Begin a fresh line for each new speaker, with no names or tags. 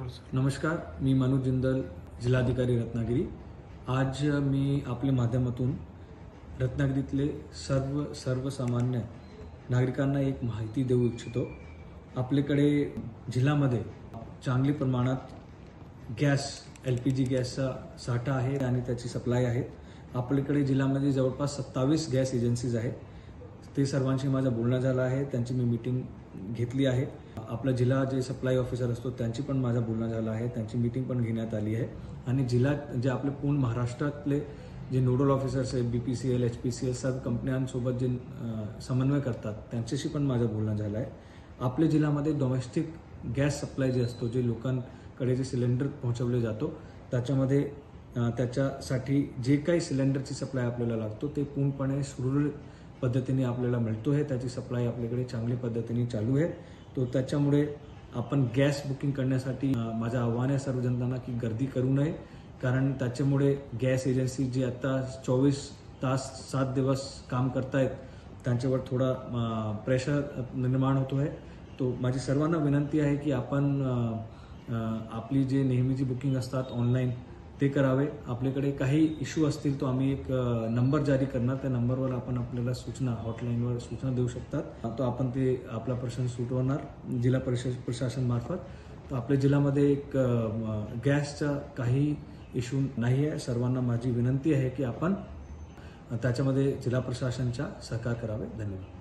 नमस्कार, मी मनोज जिंदल, जिल्हाधिकारी रत्नागिरी। आज मी आपल्या माध्यमातून रत्नागिरीतले सर्वसामान्य नागरिकांना एक माहिती देऊ इच्छितो। आपल्याकडे जिल्ह्यामध्ये चांगली प्रमाणात गॅस LPG गॅसचा साठा आहे आणि त्याची सप्लाय आहे। आपल्याकडे जिल्ह्यामध्ये जवळपास 27 गॅस एजन्सीज आहेत। ते सर्वांशी माझा बोलणं झालं आहे, त्यांची मी मीटिंग घेतली आहे। आपला जिल्हा जे सप्लाय ऑफिसर असतो त्यांची पण माझा बोलणं झालं आहे, त्यांची मीटिंग पण घेण्यात आली आहे। आणि जिल्ह्यात जे आपले पूर्ण महाराष्ट्रातले जे नोडल ऑफिसर्स आहेत, BPCL, HPCL सर्व कंपन्यांसोबत जे समन्वय करतात त्यांच्याशी पण माझं बोलणं झालं आहे। आपल्या जिल्ह्यामध्ये डोमेस्टिक गॅस सप्लाय जे असतो, जे लोकांकडे जे सिलेंडर पोहोचवले जातो त्याच्यामध्ये त्याच्यासाठी जे काही सिलेंडरची सप्लाय आपल्याला लागतो ते पूर्णपणे सुरळीत पद्धतीने आपल्याला मिळतो आहे। त्याची सप्लाय आपल्याकडे चांगल्या पद्धतीने चालू आहे। तो त्याच्यामुळे आपण गॅस बुकिंग करण्यासाठी माझं आव्हान आहे सर्व जनतांना की गर्दी करू नये, कारण त्याच्यामुळे गॅस एजन्सी जी आता 24 तास 7 दिवस काम करतायत त्यांच्यावर थोडा प्रेशर निर्माण होतो आहे। तो माझी सर्वांना विनंती आहे की आपण आपली जे नेहमीची बुकिंग असतात ऑनलाईन ते करावे। आपल्याकडे काही इश्यू असतील तो आम्ही एक नंबर जारी करणार, त्या नंबरवर आपण आपल्याला सूचना हॉटलाईनवर सूचना देऊ शकतात, तो आपण ते आपला प्रश्न सुटवणार जिल्हा प्रशासन मार्फत। तर आपल्या जिल्ह्यामध्ये एक गॅसचा काही इश्यू नाही आहे। सर्वांना माझी विनंती आहे की आपण त्याच्यामध्ये जिल्हा प्रशासनचा सहकार करावे। धन्यवाद।